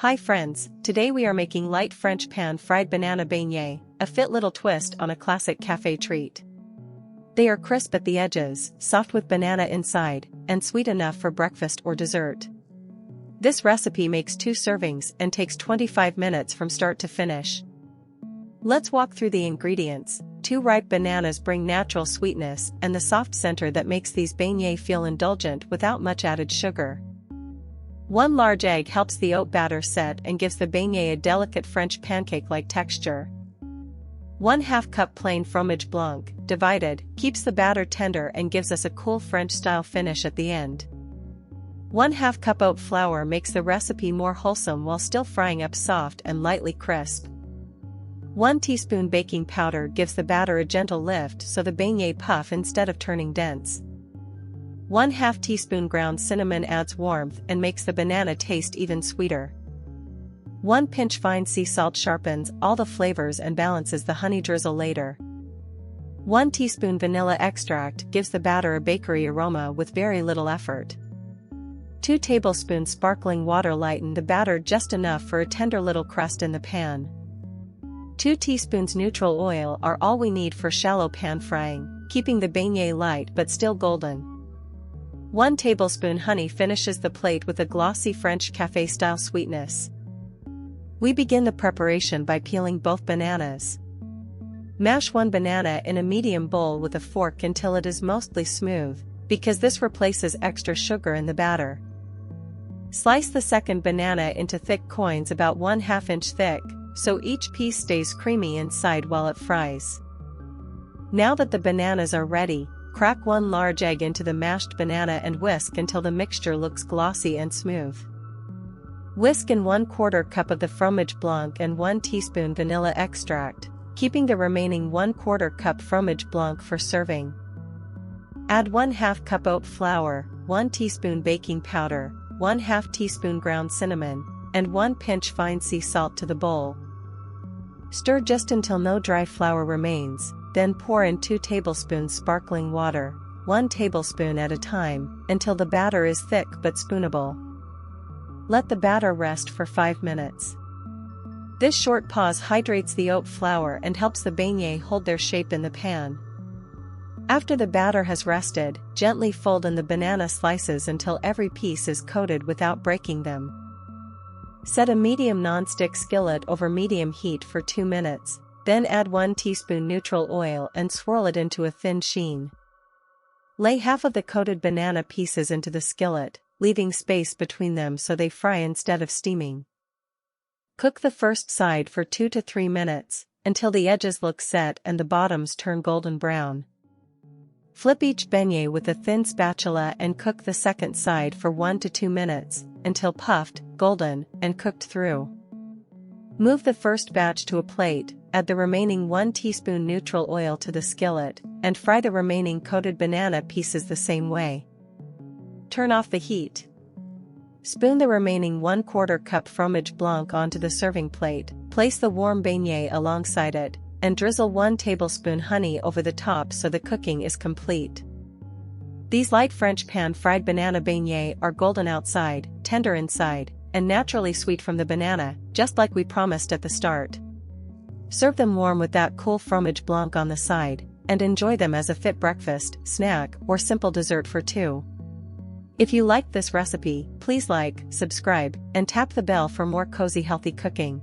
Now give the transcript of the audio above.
Hi friends, today we are making light French pan-fried banana beignets, a fit little twist on a classic cafe treat. They are crisp at the edges, soft with banana inside, and sweet enough for breakfast or dessert. This recipe makes 2 servings and takes 25 minutes from start to finish. Let's walk through the ingredients. 2 ripe bananas bring natural sweetness and the soft center that makes these beignets feel indulgent without much added sugar. 1 large egg helps the oat batter set and gives the beignet a delicate French pancake-like texture. 1/2 cup plain Fromage Blanc, divided, keeps the batter tender and gives us a cool French-style finish at the end. 1/2 cup oat flour makes the recipe more wholesome while still frying up soft and lightly crisp. 1 teaspoon baking powder gives the batter a gentle lift so the beignet puff instead of turning dense. 1/2 teaspoon ground cinnamon adds warmth and makes the banana taste even sweeter. 1 pinch fine sea salt sharpens all the flavors and balances the honey drizzle later. 1 teaspoon vanilla extract gives the batter a bakery aroma with very little effort. 2 tablespoons sparkling water lighten the batter just enough for a tender little crust in the pan. 2 teaspoons neutral oil are all we need for shallow pan frying, keeping the beignet light but still golden. 1 tablespoon honey finishes the plate with a glossy French cafe-style sweetness. We begin the preparation by peeling both bananas. Mash 1 banana in a medium bowl with a fork until it is mostly smooth, because this replaces extra sugar in the batter. Slice the second banana into thick coins about 1/2 inch thick, so each piece stays creamy inside while it fries. Now that the bananas are ready, crack 1 large egg into the mashed banana and whisk until the mixture looks glossy and smooth. Whisk in 1/4 cup of the Fromage Blanc and 1 teaspoon vanilla extract, keeping the remaining 1/4 cup Fromage Blanc for serving. Add 1/2 cup oat flour, 1 teaspoon baking powder, 1/2 teaspoon ground cinnamon, and 1 pinch fine sea salt to the bowl. Stir just until no dry flour remains. Then pour in 2 tablespoons sparkling water, 1 tablespoon at a time, until the batter is thick but spoonable. Let the batter rest for 5 minutes. This short pause hydrates the oat flour and helps the beignets hold their shape in the pan. After the batter has rested, gently fold in the banana slices until every piece is coated without breaking them. Set a medium non-stick skillet over medium heat for 2 minutes. Then add 1 teaspoon neutral oil and swirl it into a thin sheen. Lay half of the coated banana pieces into the skillet, leaving space between them so they fry instead of steaming. Cook the first side for 2 to 3 minutes, until the edges look set and the bottoms turn golden brown. Flip each beignet with a thin spatula and cook the second side for 1 to 2 minutes, until puffed, golden, and cooked through. Move the first batch to a plate, add the remaining 1 teaspoon neutral oil to the skillet, and fry the remaining coated banana pieces the same way. Turn off the heat. Spoon the remaining 1/4 cup Fromage Blanc onto the serving plate, place the warm beignet alongside it, and drizzle 1 tablespoon honey over the top so the cooking is complete. These light French pan-fried banana beignets are golden outside, tender inside, and naturally sweet from the banana, just like we promised at the start. Serve them warm with that cool Fromage Blanc on the side, and enjoy them as a fit breakfast, snack, or simple dessert for 2. If you liked this recipe, please like, subscribe, and tap the bell for more cozy healthy cooking.